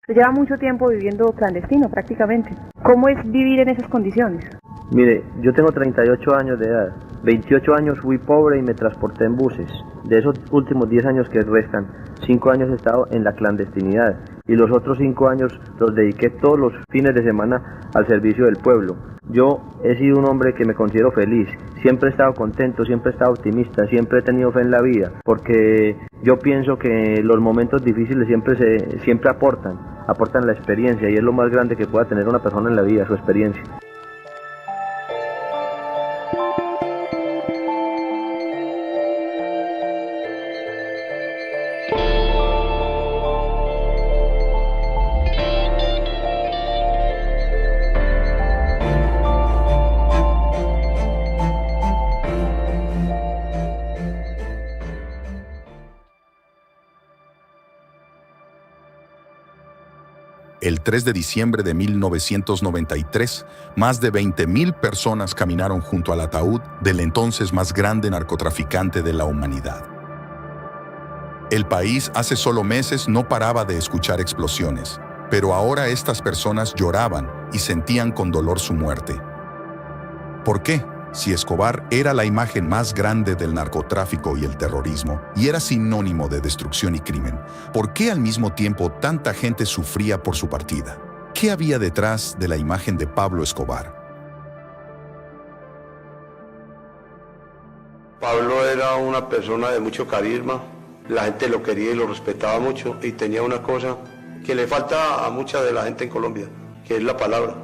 Lleva mucho tiempo viviendo clandestino prácticamente. ¿Cómo es vivir en esas condiciones? Mire, yo tengo 38 años de edad. 28 años fui pobre y me transporté en buses. De esos últimos 10 años que restan, 5 años he estado en la clandestinidad. Y los otros 5 años los dediqué todos los fines de semana al servicio del pueblo. Yo he sido un hombre que me considero feliz. Siempre he estado contento, siempre he estado optimista, siempre he tenido fe en la vida. Porque yo pienso que los momentos difíciles siempre aportan la experiencia. Y es lo más grande que pueda tener una persona en la vida, su experiencia. El 3 de diciembre de 1993, más de 20.000 personas caminaron junto al ataúd del entonces más grande narcotraficante de la humanidad. El país hace solo meses no paraba de escuchar explosiones, pero ahora estas personas lloraban y sentían con dolor su muerte. ¿Por qué? Si Escobar era la imagen más grande del narcotráfico y el terrorismo, y era sinónimo de destrucción y crimen, ¿por qué al mismo tiempo tanta gente sufría por su partida? ¿Qué había detrás de la imagen de Pablo Escobar? Pablo era una persona de mucho carisma, la gente lo quería y lo respetaba mucho, y tenía una cosa que le falta a mucha de la gente en Colombia, que es la palabra.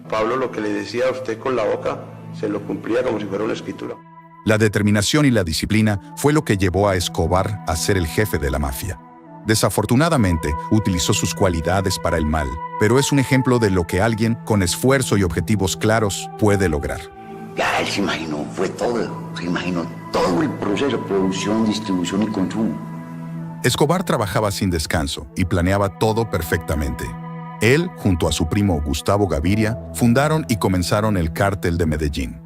Pablo lo que le decía a usted con la boca, se lo cumplía como si fuera una escritura. La determinación y la disciplina fue lo que llevó a Escobar a ser el jefe de la mafia. Desafortunadamente, utilizó sus cualidades para el mal, pero es un ejemplo de lo que alguien con esfuerzo y objetivos claros puede lograr. Ya él se imaginó, se imaginó todo el proceso de producción, distribución y consumo. Escobar trabajaba sin descanso y planeaba todo perfectamente. Él, junto a su primo Gustavo Gaviria, fundaron y comenzaron el Cártel de Medellín.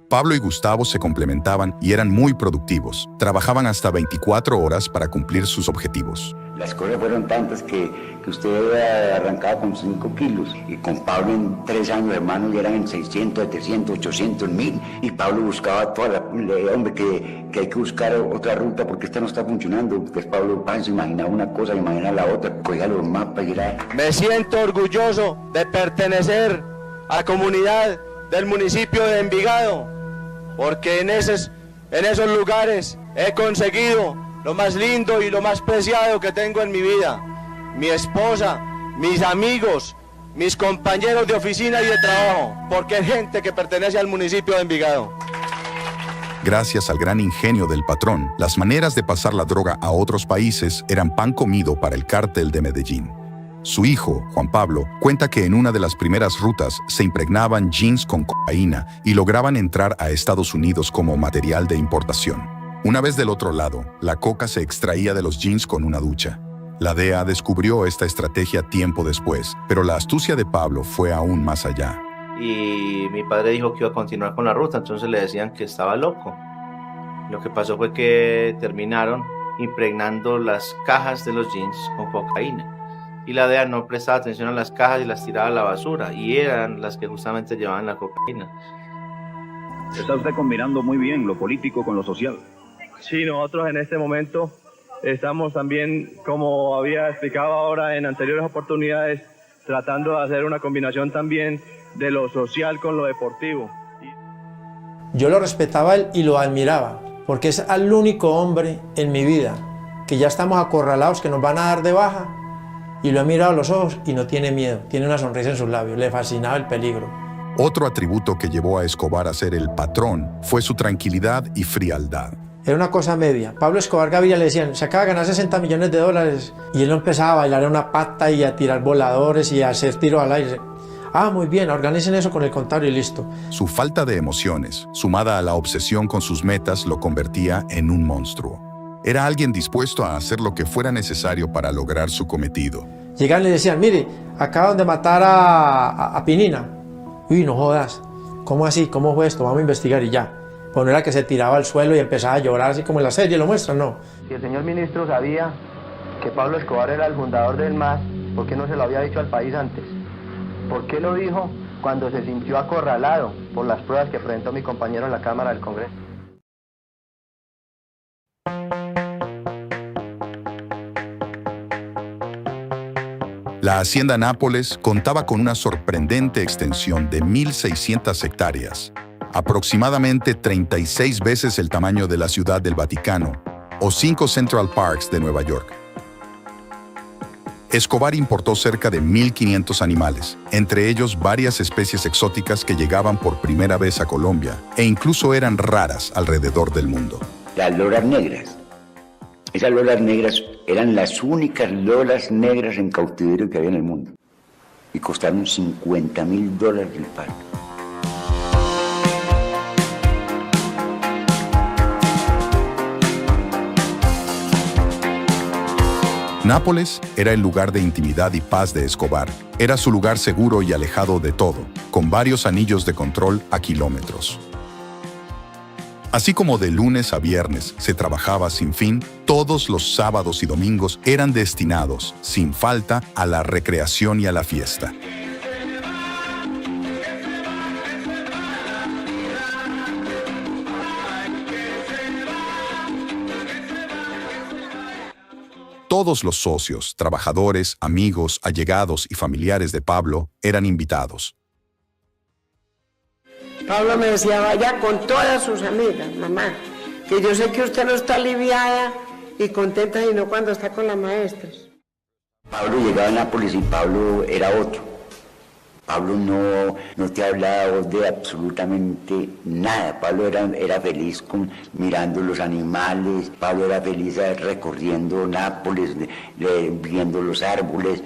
Pablo y Gustavo se complementaban y eran muy productivos. Trabajaban hasta 24 horas para cumplir sus objetivos. Las cosas fueron tantas que usted arrancaba con 5 kilos y con Pablo en 3 años, hermano, ya eran en 600, 700, 800, 1000 y Pablo buscaba hombre, que hay que buscar otra ruta porque esta no está funcionando. Entonces Pablo se imaginaba una cosa, imaginaba la otra, cogía los mapas y era... Me siento orgulloso de pertenecer a la comunidad del municipio de Envigado, porque en esos lugares he conseguido lo más lindo y lo más preciado que tengo en mi vida. Mi esposa, mis amigos, mis compañeros de oficina y de trabajo, porque es gente que pertenece al municipio de Envigado. Gracias al gran ingenio del patrón, las maneras de pasar la droga a otros países eran pan comido para el Cártel de Medellín. Su hijo, Juan Pablo, cuenta que en una de las primeras rutas se impregnaban jeans con cocaína y lograban entrar a Estados Unidos como material de importación. Una vez del otro lado, la coca se extraía de los jeans con una ducha. La DEA descubrió esta estrategia tiempo después, pero la astucia de Pablo fue aún más allá. Y mi padre dijo que iba a continuar con la ruta, entonces le decían que estaba loco. Lo que pasó fue que terminaron impregnando las cajas de los jeans con cocaína. Y la DEA no prestaba atención a las cajas y las tiraba a la basura, y eran las que justamente llevaban la cocaína. Está usted combinando muy bien lo político con lo social. Sí, nosotros en este momento estamos también, como había explicado ahora en anteriores oportunidades, tratando de hacer una combinación también de lo social con lo deportivo. Yo lo respetaba él y lo admiraba, porque es el único hombre en mi vida que ya estamos acorralados, que nos van a dar de baja, y lo he mirado a los ojos y no tiene miedo, tiene una sonrisa en sus labios, le fascinaba el peligro. Otro atributo que llevó a Escobar a ser el patrón fue su tranquilidad y frialdad. Era una cosa media. Pablo Escobar Gaviria le decían, se acaba de ganar $60 millones, y él no empezaba a bailar en una pata y a tirar voladores y a hacer tiros al aire. Ah, muy bien, organicen eso con el contable y listo. Su falta de emociones, sumada a la obsesión con sus metas, lo convertía en un monstruo. Era alguien dispuesto a hacer lo que fuera necesario para lograr su cometido. Llegaban y le decían, mire, acaban de matar a Pinina. Uy, no jodas. ¿Cómo así? ¿Cómo fue esto? Vamos a investigar y ya. Pues no era que se tiraba al suelo y empezaba a llorar así como en la serie, lo muestran, no. Si el señor ministro sabía que Pablo Escobar era el fundador del MAS, ¿Por qué no se lo había dicho al país antes? ¿Por qué lo dijo cuando se sintió acorralado por las pruebas que presentó mi compañero en la Cámara del Congreso? La hacienda Nápoles contaba con una sorprendente extensión de 1.600 hectáreas, aproximadamente 36 veces el tamaño de la Ciudad del Vaticano o 5 Central Parks de Nueva York. Escobar importó cerca de 1.500 animales, entre ellos varias especies exóticas que llegaban por primera vez a Colombia e incluso eran raras alrededor del mundo. Las loras negras. Esas loras negras eran las únicas loras negras en cautiverio que había en el mundo. Y costaron $50.000 el par. Nápoles era el lugar de intimidad y paz de Escobar. Era su lugar seguro y alejado de todo, con varios anillos de control a kilómetros. Así como de lunes a viernes se trabajaba sin fin, todos los sábados y domingos eran destinados, sin falta, a la recreación y a la fiesta. Todos los socios, trabajadores, amigos, allegados y familiares de Pablo eran invitados. Pablo me decía, vaya con todas sus amigas, mamá, que yo sé que usted no está aliviada y contenta, sino cuando está con las maestras. Pablo llegaba a Nápoles y Pablo era otro. Pablo no te hablaba de absolutamente nada. Pablo era feliz mirando los animales, Pablo era feliz recorriendo Nápoles, viendo los árboles.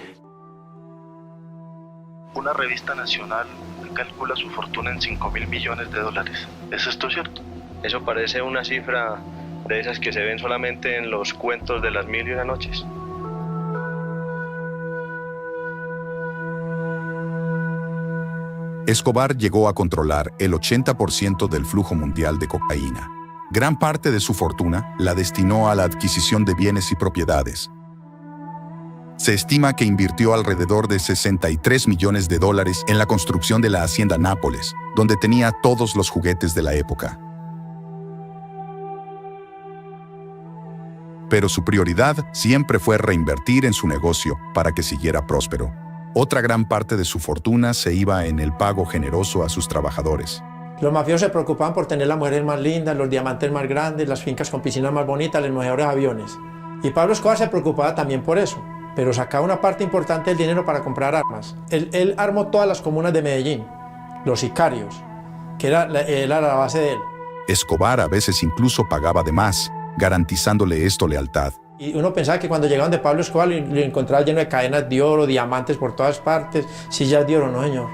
Una revista nacional calcula su fortuna en $5.000 millones. ¿Es esto cierto? Eso parece una cifra de esas que se ven solamente en los cuentos de las 1001 noches. Escobar llegó a controlar el 80% del flujo mundial de cocaína. Gran parte de su fortuna la destinó a la adquisición de bienes y propiedades. Se estima que invirtió alrededor de $63 millones en la construcción de la hacienda Nápoles, donde tenía todos los juguetes de la época. Pero su prioridad siempre fue reinvertir en su negocio para que siguiera próspero. Otra gran parte de su fortuna se iba en el pago generoso a sus trabajadores. Los mafiosos se preocupaban por tener las mujeres más lindas, los diamantes más grandes, las fincas con piscinas más bonitas, los mejores aviones. Y Pablo Escobar se preocupaba también por eso, pero sacaba una parte importante del dinero para comprar armas. Él armó todas las comunas de Medellín, los sicarios, que era la base de él. Escobar a veces incluso pagaba de más, garantizándole esto lealtad. Y uno pensaba que cuando llegaban de Pablo Escobar lo encontraba lleno de cadenas de oro, diamantes por todas partes, sillas de oro, no señor.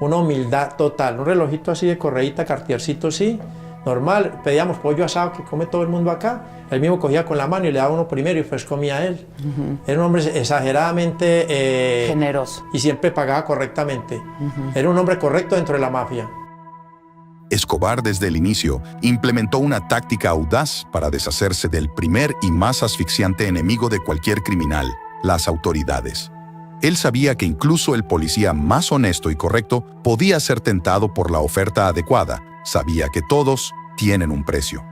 Una humildad total, un relojito así de correíta, cartiercito así, normal. Pedíamos pollo asado que come todo el mundo acá. Él mismo cogía con la mano y le daba uno primero y después comía él. Era un hombre exageradamente generoso. Y siempre pagaba correctamente. Era un hombre correcto dentro de la mafia. Escobar desde el inicio implementó una táctica audaz para deshacerse del primer y más asfixiante enemigo de cualquier criminal, las autoridades. Él sabía que incluso el policía más honesto y correcto podía ser tentado por la oferta adecuada. Sabía que todos tienen un precio.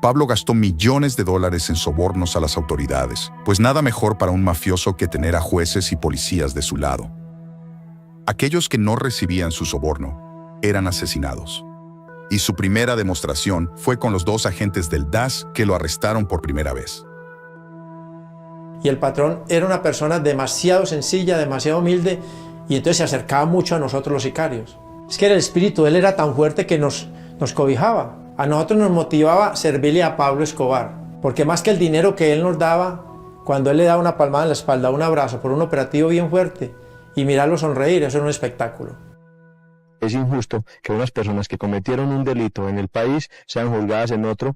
Pablo gastó millones de dólares en sobornos a las autoridades, pues nada mejor para un mafioso que tener a jueces y policías de su lado. Aquellos que no recibían su soborno eran asesinados. Y su primera demostración fue con los 2 agentes del DAS que lo arrestaron por primera vez. Y el patrón era una persona demasiado sencilla, demasiado humilde, y entonces se acercaba mucho a nosotros los sicarios. Es que el espíritu de él era tan fuerte que nos cobijaba. A nosotros nos motivaba servirle a Pablo Escobar, porque más que el dinero que él nos daba, cuando él le daba una palmada en la espalda, un abrazo por un operativo bien fuerte, y mirarlo sonreír, eso era un espectáculo. Es injusto que unas personas que cometieron un delito en el país sean juzgadas en otro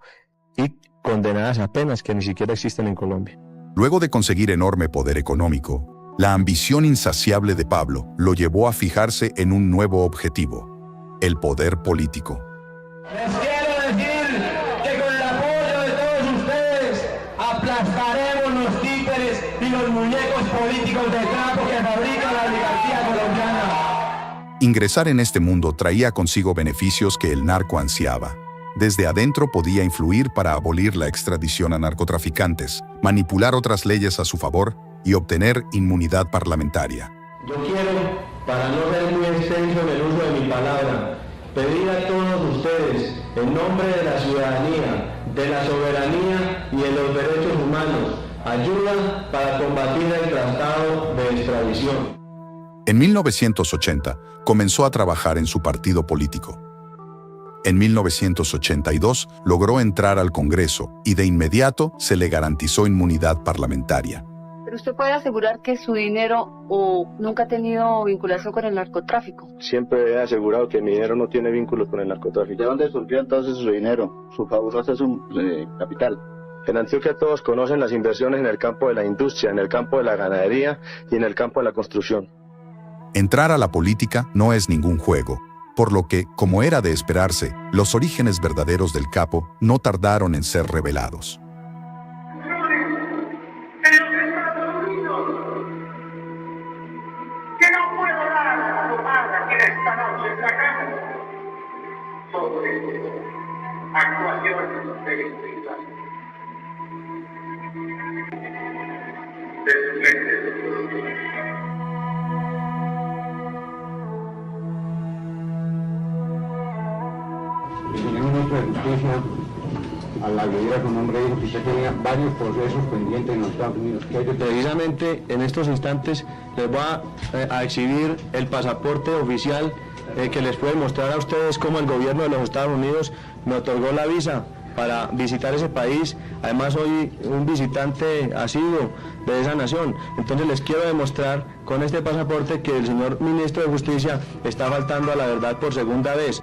y condenadas a penas que ni siquiera existen en Colombia. Luego de conseguir enorme poder económico, la ambición insaciable de Pablo lo llevó a fijarse en un nuevo objetivo: el poder político. Les quiero decir que con el apoyo de todos ustedes aplastaremos los títeres y los muñecos políticos políticos de trapo que fabrica la oligarquía colombiana. Ingresar en este mundo traía consigo beneficios que el narco ansiaba. Desde adentro podía influir para abolir la extradición a narcotraficantes, manipular otras leyes a su favor y obtener inmunidad parlamentaria. Yo quiero, para no ser muy extenso en el uso de mi palabra, pedir a todos ustedes, en nombre de la ciudadanía, de la soberanía y de los derechos humanos, ayuda para combatir el tratado de extradición. En 1980, comenzó a trabajar en su partido político. En 1982, logró entrar al Congreso y de inmediato se le garantizó inmunidad parlamentaria. ¿Pero usted puede asegurar que su dinero nunca ha tenido vinculación con el narcotráfico? Siempre he asegurado que mi dinero no tiene vínculos con el narcotráfico. ¿De dónde surgió entonces su dinero, su fabuloso capital? En Antioquia todos conocen las inversiones en el campo de la industria, en el campo de la ganadería y en el campo de la construcción. Entrar a la política no es ningún juego, por lo que, como era de esperarse, los orígenes verdaderos del capo no tardaron en ser revelados. Actuaciones delictivas de su gente. El señor ministro de Justicia, a la audiencia con nombre dijo que usted tenía varios procesos pendientes en los Estados Unidos. Precisamente en estos instantes les voy a exhibir el pasaporte oficial que les puede mostrar a ustedes cómo el gobierno de los Estados Unidos me otorgó la visa para visitar ese país. Además soy un visitante asiduo de esa nación. Entonces les quiero demostrar con este pasaporte que el señor ministro de Justicia está faltando a la verdad por segunda vez.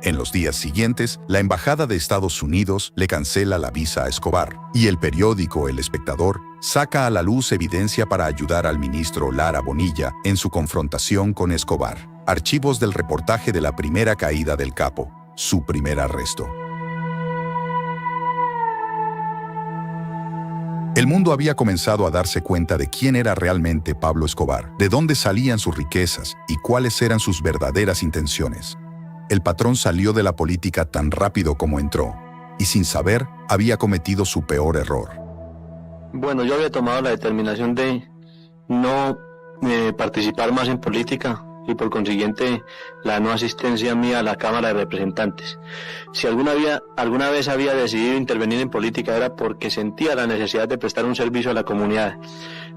En los días siguientes, la Embajada de Estados Unidos le cancela la visa a Escobar, y el periódico El Espectador saca a la luz evidencia para ayudar al ministro Lara Bonilla en su confrontación con Escobar. Archivos del reportaje de la primera caída del capo, su primer arresto. El mundo había comenzado a darse cuenta de quién era realmente Pablo Escobar, de dónde salían sus riquezas y cuáles eran sus verdaderas intenciones. El patrón salió de la política tan rápido como entró, y sin saber, había cometido su peor error. Bueno, yo había tomado la determinación de no participar más en política y por consiguiente la no asistencia mía a la Cámara de Representantes. Si alguna vez había decidido intervenir en política era porque sentía la necesidad de prestar un servicio a la comunidad.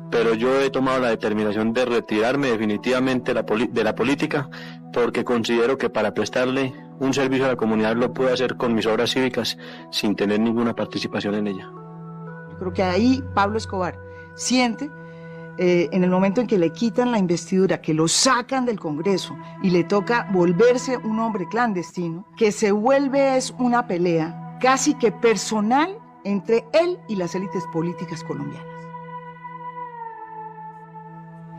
Pero yo he tomado la determinación de retirarme definitivamente de la política porque considero que para prestarle un servicio a la comunidad lo puedo hacer con mis obras cívicas sin tener ninguna participación en ella. Yo creo que ahí Pablo Escobar siente, en el momento en que le quitan la investidura, que lo sacan del Congreso y le toca volverse un hombre clandestino, que se vuelve es una pelea casi que personal entre él y las élites políticas colombianas.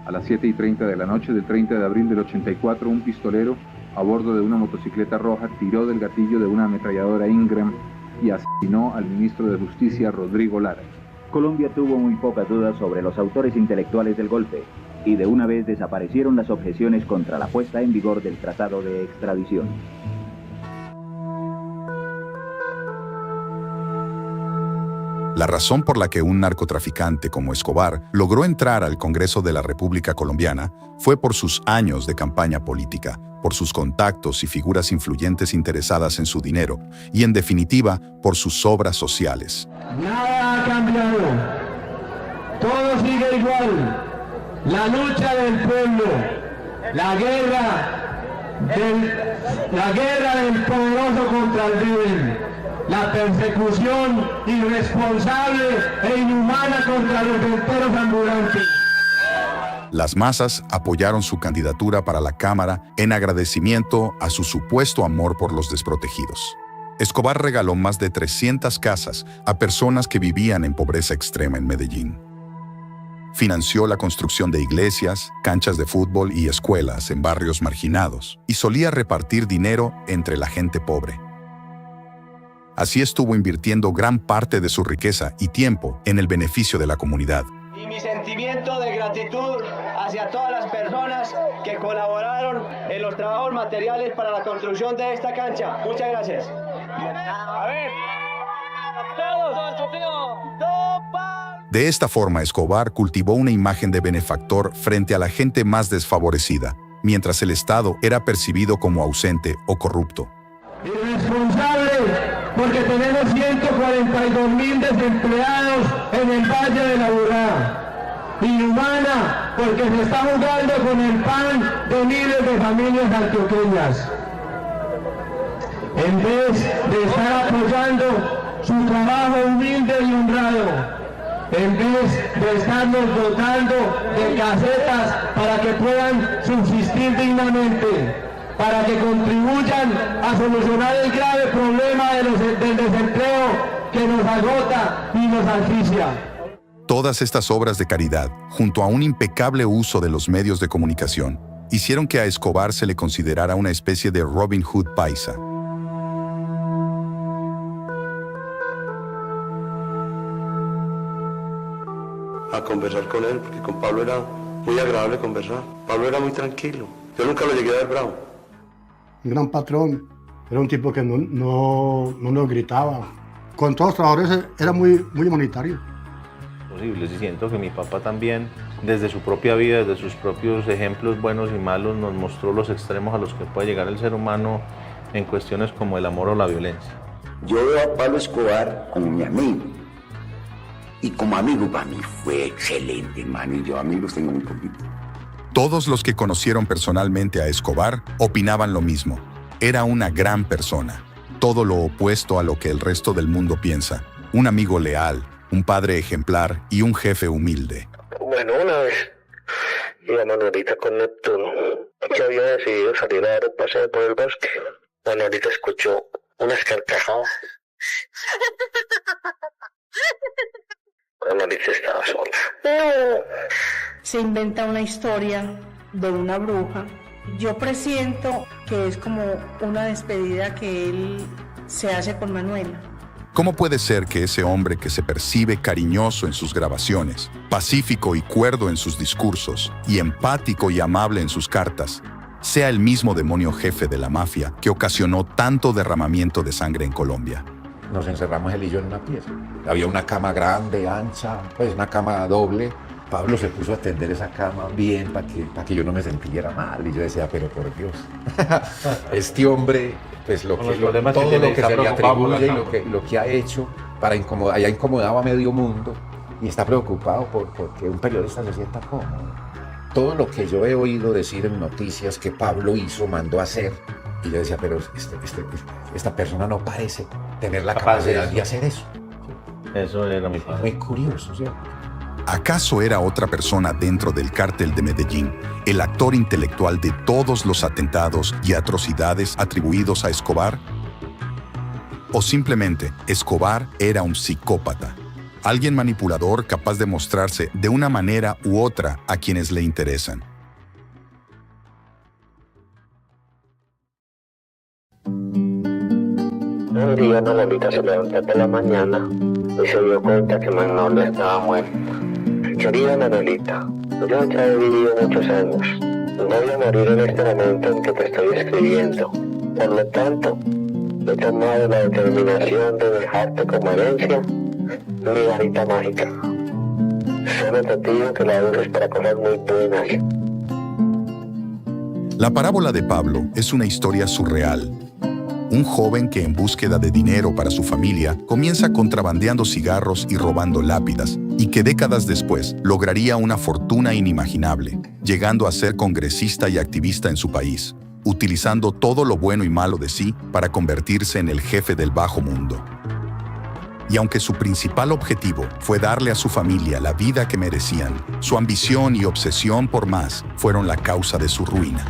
A las 7:30 de la noche del 30 de abril del 84, un pistolero a bordo de una motocicleta roja tiró del gatillo de una ametralladora Ingram y asesinó al ministro de Justicia, Rodrigo Lara. Colombia tuvo muy pocas dudas sobre los autores intelectuales del golpe y de una vez desaparecieron las objeciones contra la puesta en vigor del tratado de extradición. La razón por la que un narcotraficante como Escobar logró entrar al Congreso de la República Colombiana fue por sus años de campaña política, por sus contactos y figuras influyentes interesadas en su dinero y, en definitiva, por sus obras sociales. Nada ha cambiado. Todo sigue igual. La lucha del pueblo, la guerra del poderoso contra el débil, la persecución irresponsable e inhumana contra los venteros ambulantes. Las masas apoyaron su candidatura para la Cámara en agradecimiento a su supuesto amor por los desprotegidos. Escobar regaló más de 300 casas a personas que vivían en pobreza extrema en Medellín. Financió la construcción de iglesias, canchas de fútbol y escuelas en barrios marginados, y solía repartir dinero entre la gente pobre. Así estuvo invirtiendo gran parte de su riqueza y tiempo en el beneficio de la comunidad. Y mi sentimiento de gratitud gratitud hacia todas las personas que colaboraron en los trabajos materiales para la construcción de esta cancha. Muchas gracias. A ver. De esta forma, Escobar cultivó una imagen de benefactor frente a la gente más desfavorecida, mientras el Estado era percibido como ausente o corrupto. Irresponsable porque tenemos 142.000 desempleados en el Valle de la Burrá. Inhumana porque se está jugando con el pan de miles de familias antioqueñas. En vez de estar apoyando su trabajo humilde y honrado, en vez de estarnos dotando de casetas para que puedan subsistir dignamente, para que contribuyan a solucionar el grave problema del desempleo que nos agota y nos asfixia. Todas estas obras de caridad, junto a un impecable uso de los medios de comunicación, hicieron que a Escobar se le considerara una especie de Robin Hood paisa. A conversar con él, porque con Pablo era muy agradable conversar. Pablo era muy tranquilo. Yo nunca lo llegué a ver bravo. Un gran patrón, era un tipo que no nos gritaba. Con todos los trabajadores era muy humanitario. Posible, sí, siento que mi papá también, desde su propia vida, desde sus propios ejemplos buenos y malos, nos mostró los extremos a los que puede llegar el ser humano en cuestiones como el amor o la violencia. Yo veo a Pablo Escobar como mi amigo. Y como amigo para mí fue excelente, hermano, y yo amigos tengo muy poquito. Todos los que conocieron personalmente a Escobar opinaban lo mismo. Era una gran persona, todo lo opuesto a lo que el resto del mundo piensa. Un amigo leal, un padre ejemplar y un jefe humilde. Bueno, una vez iba Manuelita con Neptuno, que había decidido salir a dar un paseo por el bosque. Manuelita escuchó unas carcajadas. Manuelita estaba sola. Se inventa una historia de una bruja. Yo presiento que es como una despedida que él se hace con Manuela. ¿Cómo puede ser que ese hombre que se percibe cariñoso en sus grabaciones, pacífico y cuerdo en sus discursos, y empático y amable en sus cartas, sea el mismo demonio jefe de la mafia que ocasionó tanto derramamiento de sangre en Colombia? Nos encerramos él y yo en una pieza. Había una cama grande, ancha, pues una cama doble. Pablo se puso a tender esa cama bien para que yo no me sintiera mal. Y yo decía, pero por Dios, este hombre, pues todo lo que se le atribuye y lo que ha hecho haya incomodado a medio mundo y está preocupado porque un periodista se sienta cómodo. Todo lo que yo he oído decir en noticias que Pablo hizo, mandó a hacer, y yo decía, pero esta persona no parece tener la capacidad de hacer eso. Eso era muy curioso, ¿sí? ¿Acaso era otra persona dentro del cártel de Medellín, el actor intelectual de todos los atentados y atrocidades atribuidos a Escobar? ¿O simplemente Escobar era un psicópata, alguien manipulador capaz de mostrarse de una manera u otra a quienes le interesan? Un día Manuelita se levantó por la mañana y se dio cuenta que Manolo estaba muerto. Querida Manuelita, yo ya he vivido muchos años. Voy a morir en este momento en que te estoy escribiendo. Por lo tanto, he tomado la determinación de dejarte como herencia mi varita mágica. Solo te pido que la uses para cosas muy buenas. La parábola de Pablo es una historia surreal. Un joven que en búsqueda de dinero para su familia comienza contrabandeando cigarros y robando lápidas, y que décadas después lograría una fortuna inimaginable, llegando a ser congresista y activista en su país, utilizando todo lo bueno y malo de sí para convertirse en el jefe del bajo mundo. Y aunque su principal objetivo fue darle a su familia la vida que merecían, su ambición y obsesión por más fueron la causa de su ruina.